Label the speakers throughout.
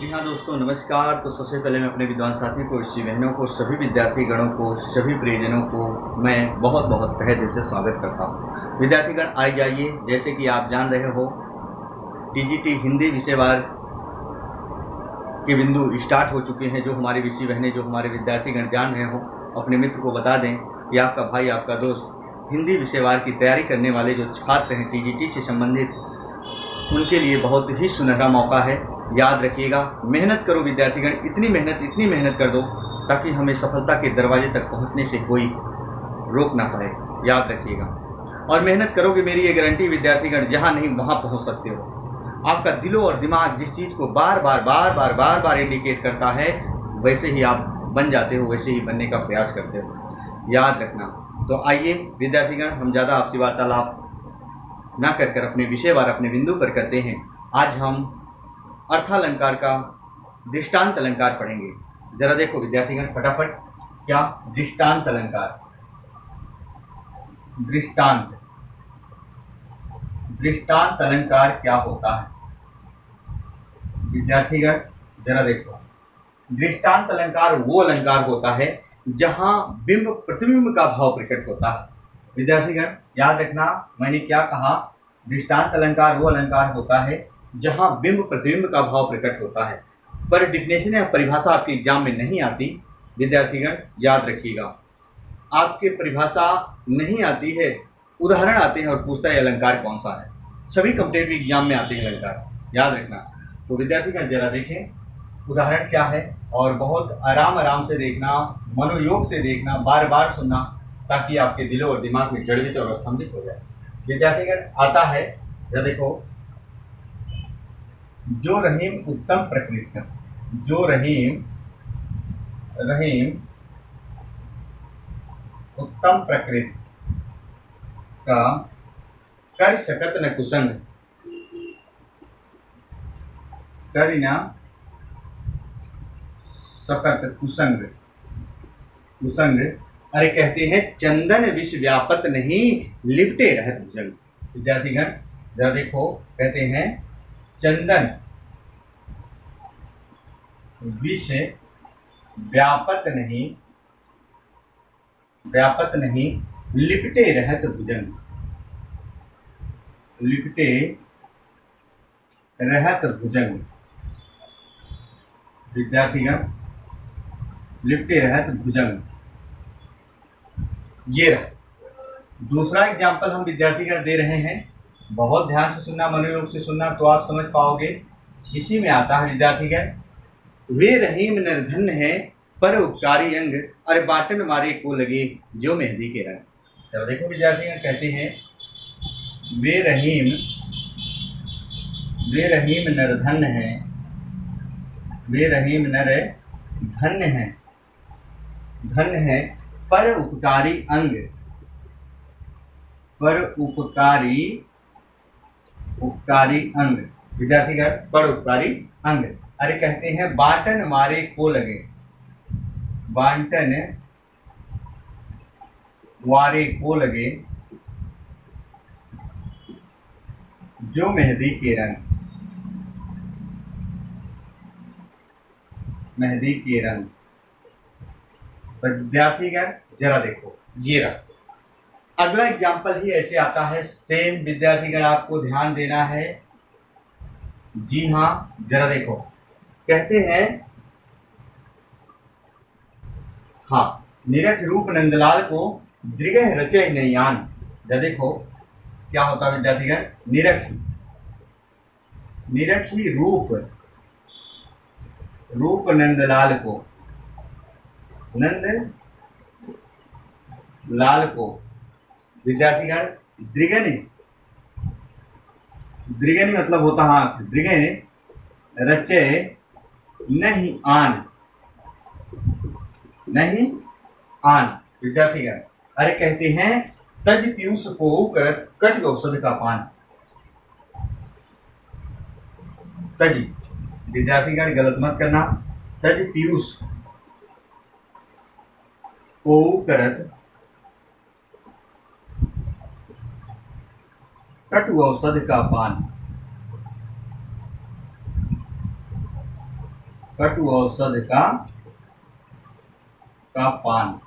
Speaker 1: जी हाँ दोस्तों, नमस्कार। तो सबसे पहले मैं अपने विद्वान साथी को, ऋषि बहनों को, सभी विद्यार्थी गणों को, सभी प्रियजनों को मैं बहुत बहुत तहे दिल से स्वागत करता हूँ। विद्यार्थीगण आइए जाइए, जैसे कि आप जान रहे हो, टीजीटी हिंदी विषयवार के बिंदु स्टार्ट हो चुके हैं। जो हमारी ऋषि बहनें, जो हमारे विद्यार्थीगण जान रहे हो, अपने मित्र को बता दें कि आपका भाई, आपका दोस्त हिंदी विषयवार की तैयारी करने वाले जो छात्र हैं टीजीटी से संबंधित, उनके लिए बहुत ही सुनहरा मौका है। याद रखिएगा, मेहनत करो विद्यार्थीगण, इतनी मेहनत कर दो ताकि हमें सफलता के दरवाजे तक पहुंचने से कोई रोक ना पाए। याद रखिएगा, और मेहनत करोगे, मेरी ये गारंटी विद्यार्थीगण, जहां नहीं वहां पहुंच सकते हो। आपका दिलो और दिमाग जिस चीज़ को बार बार इंडिकेट करता है, वैसे ही आप बन जाते हो, वैसे ही बनने का प्रयास करते हो। याद रखना। तो आइए विद्यार्थीगण, हम ज़्यादा आपसी वार्तालाप ना कर अपने विषयवार, अपने बिंदु पर करते हैं। आज हम अर्थालंकार का दृष्टांत अलंकार पढ़ेंगे। जरा देखो विद्यार्थीगण फटाफट, क्या दृष्टांत अलंकार, दृष्टांत अलंकार क्या होता है विद्यार्थीगण? जरा देखो, दृष्टांत अलंकार वो अलंकार होता है जहां बिंब प्रतिबिंब का भाव प्रकट होता है। विद्यार्थीगण याद रखना, मैंने क्या कहा? दृष्टांत अलंकार वो अलंकार होता है जहां बिंब प्रतिबिंब का भाव प्रकट होता है। पर डिफिनेशन या परिभाषा आपके एग्जाम में नहीं आती विद्यार्थीगण, याद रखिएगा। आपके परिभाषा नहीं आती है, उदाहरण आते हैं और पूछता है अलंकार कौन सा है। सभी कॉम्पिटेटिव एग्जाम में आते हैं अलंकार, याद रखना। तो विद्यार्थीगण जरा देखें उदाहरण क्या है, और बहुत आराम से देखना, मनोयोग से देखना, बार बार सुनना, ताकि आपके दिलो और दिमाग में जड़ित और स्तंभित हो जाए। विद्यार्थीगण आता है, जरा देखो, जो रहीम उत्तम प्रकृति का, जो रहीम उत्तम प्रकृति का, कर सकत न कुसंग, कर न सकत कुसंग, अरे कहते हैं चंदन विष व्यापत नहीं, लिपटे रहत भुजंग। विद्यार्थीगण जरा देखो, कहते हैं चंदन विष व्यापत नहीं, लिपटे रहत भुजंग, लिपटे रहत भुजंग। विद्यार्थीगण लिपटे रहत भुजंग, ये रहा। दूसरा एग्जाम्पल हम विद्यार्थीगण दे रहे हैं, बहुत ध्यान से सुनना, मनोयोग से सुनना, तो आप समझ पाओगे। इसी में आता है विद्यार्थीगण, वे रहीम निर्धन है पर उपकारी अंग, अरे बाटन मारे को लगे जो मेहंदी के रंग। तो देखो विद्यार्थीगण कहते हैं, वे रहीम निर्धन है, वे रहीम नर धन है पर उपकारी अंग, विद्यार्थीगण पर उपकारी अंग, अरे कहते हैं बाटन मारे को लगे, बांटन वारे को लगे जो मेहंदी के रंग, विद्यार्थीगण जरा देखो, ये रहा। अगला एग्जाम्पल ही ऐसे आता है, सेम विद्यार्थीगण आपको ध्यान देना है। जी हाँ, जरा देखो, कहते हैं, हाँ, निरख रूप नंदलाल को दृगह रचय नैयान। जरा देखो क्या होता है विद्यार्थीगण, निरख ही रूप नंदलाल को विद्यार्थीगण दृगन मतलब होता हाथ, दृगन रचय नहीं आन, विद्यार्थीगण अरे कहते हैं तज पीयूष को करत कट औषध का पान। तज, विद्यार्थीगण गलत मत करना, तज पीयूष को करत कटु औषध का पान। कटु औषध का पान।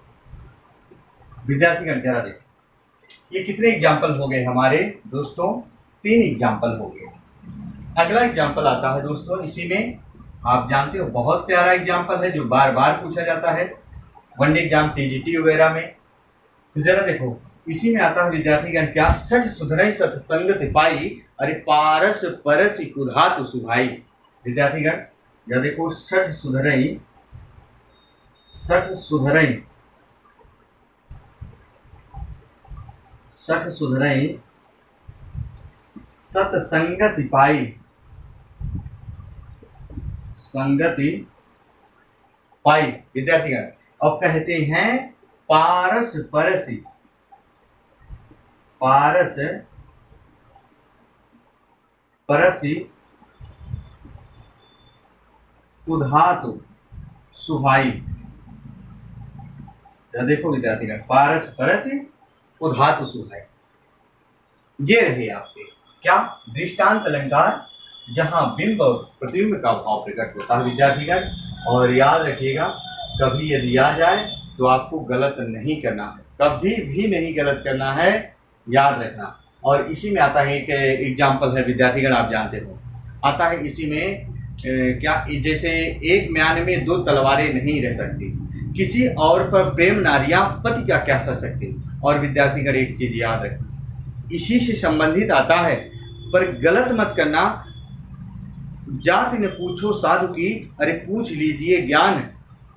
Speaker 1: विद्यार्थीगण जरा देखो, ये कितने एग्जाम्पल हो गए हमारे दोस्तों? 3 एग्जाम्पल हो गए। अगला एग्जाम्पल आता है दोस्तों, इसी में आप जानते हो बहुत प्यारा एग्जाम्पल है जो बार बार पूछा जाता है वनडे एग्जाम, टीजीटी वगैरह में। तो जरा देखो, इसी में आता है विद्यार्थीगण क्या? सठ सुधरई सठ संगत पाई, अरे पारस परस कुधातु सुभाई। विद्यार्थीगण जरा देखो, सठ सुधरई सतसंगति पाई, संगति पाई। विद्यार्थीगण अब कहते हैं पारस परसी कुधातु सुभाई। देखो विद्यार्थीगण, पारस परसी कुधातु सुभाई, ये रहे आपके क्या? दृष्टांत अलंकार, जहां बिंब और प्रतिबिंब का भाव प्रकट होता है विद्यार्थीगण। और याद रखिएगा, कभी यदि आ जाए तो आपको गलत नहीं करना है, कभी भी नहीं गलत करना है, याद रखना। और इसी में आता है एक एग्जाम्पल है विद्यार्थीगण, आप जानते हो, आता है इसी में क्या? जैसे एक म्यान में 2 तलवारें नहीं रह सकती, किसी और पर प्रेम नारियां पति का क्या सह सकती। और विद्यार्थीगण एक चीज याद रखना, इसी से संबंधित आता है, पर गलत मत करना। जाति न पूछो साधु की, अरे पूछ लीजिए ज्ञान,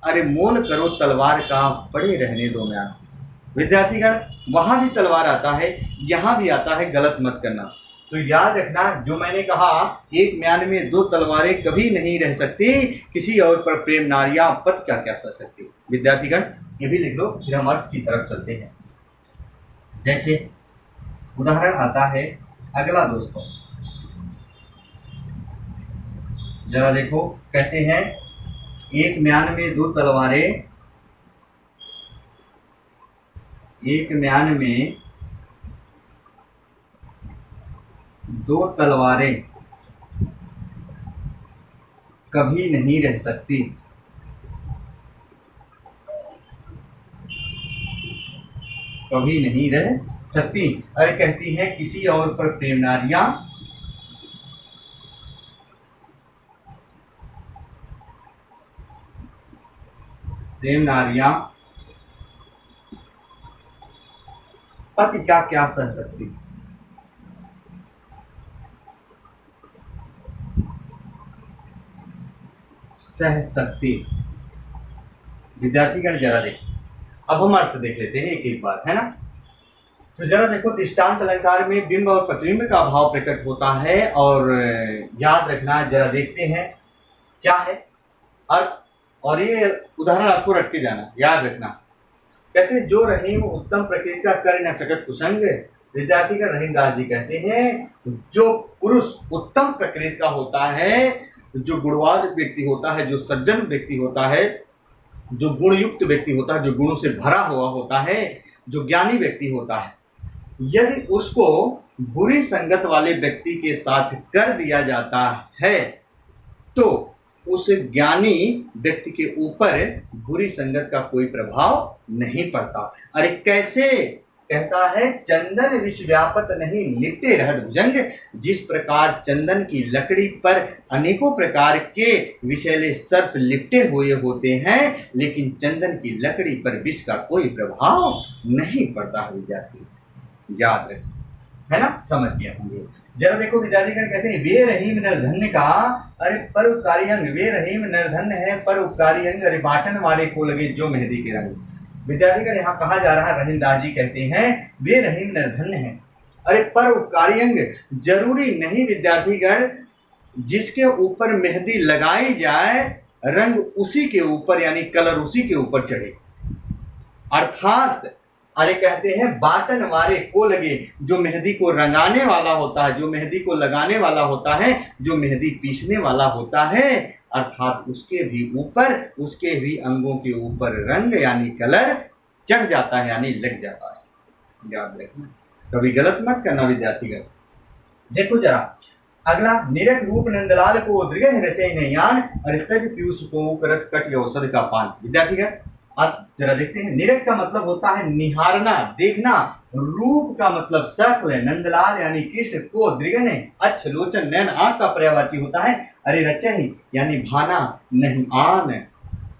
Speaker 1: अरे मोल करो तलवार का, पड़े रहने दो म्यान। विद्यार्थीगण वहां भी तलवार आता है, यहां भी आता है, गलत मत करना। तो याद रखना, जो मैंने कहा, एक म्यान में 2 तलवारें कभी नहीं रह सकती, किसी और पर प्रेम नारियां पति का क्या सह सकती। विद्यार्थीगण ये भी लिख लो, फिर हम अर्थ की तरफ चलते हैं। जैसे उदाहरण आता है अगला दोस्तों, जरा देखो, कहते हैं एक म्यान में 2 तलवारें, एक म्यान में 2 तलवारें कभी नहीं रह सकती, कभी नहीं रह सकती। अरे कहती है किसी और पर प्रेम नारियां, पति का क्या सह सकती। सह सकती। विद्यार्थीगण जरा देखो, अब हम अर्थ देख लेते हैं एक एक बार, है ना। तो जरा देखो, दृष्टांत अलंकार में बिंब और प्रतिबिंब का भाव प्रकट होता है। और याद रखना, जरा देखते हैं क्या है अर्थ, और ये उदाहरण आपको रट के जाना, याद रखना। कहते जो रहीम उत्तम प्रकृति का कर न सकत कुसंग। विद्यार्थीगण रहीमदास जी कहते हैं जो पुरुष उत्तम प्रकृति का होता है, जो गुणवान व्यक्ति होता है, जो सज्जन व्यक्ति होता है, जो गुणयुक्त व्यक्ति होता है, जो गुणों से भरा हुआ होता है, जो ज्ञानी व्यक्ति होता है, यदि उसको बुरी संगत वाले व्यक्ति के साथ कर दिया जाता है तो उस ज्ञानी व्यक्ति के ऊपर बुरी संगत का कोई प्रभाव नहीं पड़ता। अरे कैसे? कहता है चंदन विष व्यापत नहीं लिपटे रहत भुजंग। जिस प्रकार चंदन की लकड़ी पर अनेकों प्रकार के विषैले सर्प लिपटे हुए होते हैं, लेकिन चंदन की लकड़ी पर विष का कोई प्रभाव नहीं पड़ता है। विद्यार्थी याद रखें, है ना, समझ गया होंगे। जरा देखो विद्यार्थीगण कहते हैं वे रहीम निर्धन्य का, अरे पर उपकारी अंग। वे रहीम निर्धन्य है, पर उपकारी अंग, अरे बाटन वाले को लगे जो मेहंदी के रंग। विद्यार्थीगण यहाँ कहा जा रहा है, रहीमदास जी कहते हैं वे रहीम निर्धन्य है, अरे पर उपकारी अंग। जरूरी नहीं विद्यार्थीगण जिसके ऊपर मेहंदी लगाई जाए रंग उसी के ऊपर, यानी कलर उसी के ऊपर चढ़े। अर्थात अरे कहते हैं बाटन वाले को लगे, जो मेहंदी को रंगाने वाला होता है, जो मेहंदी को लगाने वाला होता है, जो मेहंदी पीसने वाला होता है, अर्थात उसके भी ऊपर, उसके भी अंगों के ऊपर रंग यानी कलर चढ़ जाता है, यानी लग जाता है। याद रखना, कभी गलत मत करना विद्यार्थीगण। देखो जरा अगला, निरख रूप नंदलाल को दृढ़ रचय नयान, अरे तज पीयूष को करत कट औषध का पान। विद्यार्थीगण आप जरा देखते हैं, निरख का मतलब होता है निहारना, देखना, रूप का मतलब शक्ल, नंदलाल यानी कृष्ण, को दृगन अच्छ, लोचन नयन आंख का पर्यायवाची होता है, अरे रचय यानी भाना, नहीं आन,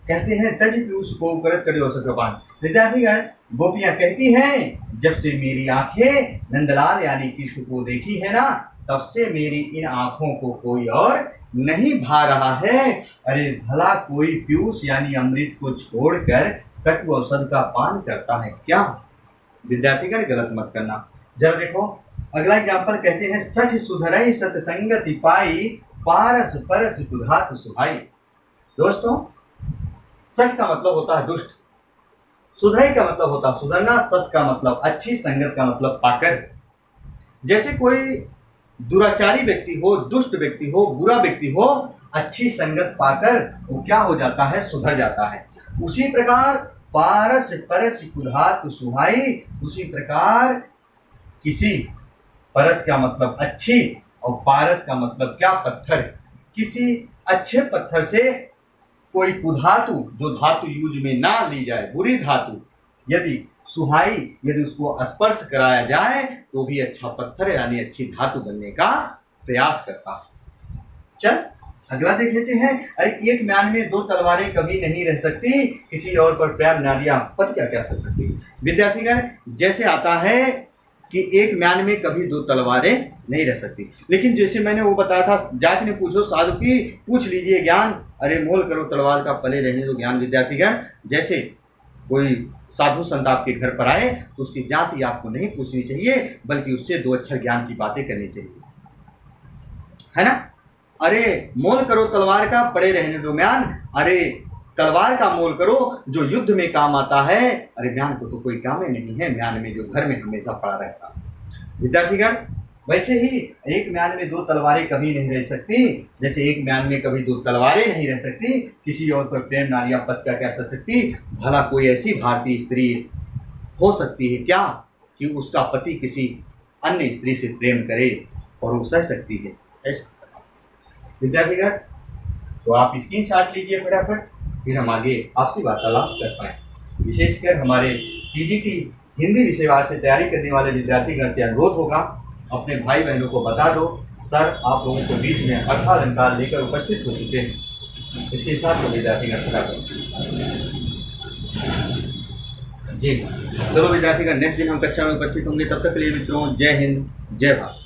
Speaker 1: कहते हैं तज पीयूष को करत कट औषध का पान। विद्यार्थीगण गोपियां कहती हैं, जब से मेरी आंखें नंदलाल यानी कृष्ण को देखी है ना, तब से मेरी इन आंखों को कोई और नहीं भा रहा है। अरे भला कोई पीयूष यानी अमृत को छोड़कर कटु औषध का पान करता है क्या? विद्यार्थीगण गलत मत करना। जरा देखो अगला एग्जाम्पल, कहते हैं सठ सुधरई सतसंगति पाई, पारस परस कुधात सुहाई। दोस्तों सठ का मतलब होता है दुष्ट, सुधरई का मतलब होता है सुधरना, सत का मतलब अच्छी, संगत का मतलब पाकर। जैसे कोई दुराचारी व्यक्ति हो, दुष्ट व्यक्ति हो, बुरा व्यक्ति हो, अच्छी संगत पाकर वो क्या हो जाता है? सुधर जाता है। उसी प्रकार पारस परस कुधात सुहाई, उसी प्रकार किसी, परस का मतलब अच्छी और पारस का मतलब क्या? पत्थर। किसी अच्छे पत्थर से कोई कुधातु, जो धातु यूज में ना ली जाए, बुरी धातु, यदि सुहाई, यदि उसको स्पर्श कराया जाए तो भी अच्छा पत्थर यानी अच्छी धातु बनने का प्रयास करता है। चल अगला देख लेते हैं। अरे एक म्यान में दो तलवारें कभी नहीं रह सकती, किसी और पर प्रेम नारियां पति क्या क्या कर सकती। विद्यार्थीगण जैसे आता है कि एक म्यान में कभी दो तलवारें नहीं रह सकती, लेकिन जैसे मैंने वो बताया था, जाति ने पूछो साधु की, पूछ लीजिए ज्ञान, अरे मोल करो तलवार का पले रहने दो ज्ञान। विद्यार्थीगण जैसे कोई साधु संत आपके घर पर आए तो उसकी जाति आपको नहीं पूछनी चाहिए, बल्कि उससे दो अक्षर ज्ञान की बातें करनी चाहिए, है ना। अरे मोल करो तलवार का, पड़े रहने दो म्यान। अरे तलवार का मोल करो जो युद्ध में काम आता है, अरे म्यान को तो कोई काम ही नहीं है, म्यान में जो घर में हमेशा पड़ा रहता। विद्यार्थीगण वैसे ही एक म्यान में दो तलवारें कभी नहीं रह सकती, जैसे एक म्यान में कभी दो तलवारें नहीं रह सकती, किसी और पर प्रेम नारियां पत क्या क्या कर सकती। भला कोई ऐसी भारतीय स्त्री हो सकती है क्या कि उसका पति किसी अन्य स्त्री से प्रेम करे और वो सह सकती है? ऐसा विद्यार्थीगण तो आप स्क्रीनशॉट लीजिए फटाफट, फिर हम आगे आपसी वार्तालाप कर पाए। विशेषकर हमारे टीजीटी हिंदी विषयवार से तैयारी करने वाले विद्यार्थीगण से अनुरोध होगा, अपने भाई बहनों को बता दो, सर आप लोगों के बीच में अर्थालंकार लेकर उपस्थित हो चुके हैं। इसके हिसाब से विद्यार्थीगण खड़ा करो जी। चलो विद्यार्थीगण नेक्स्ट दिन हम कक्षा में उपस्थित होंगे, तब तक के लिए मित्रों जय हिंद जय भारत।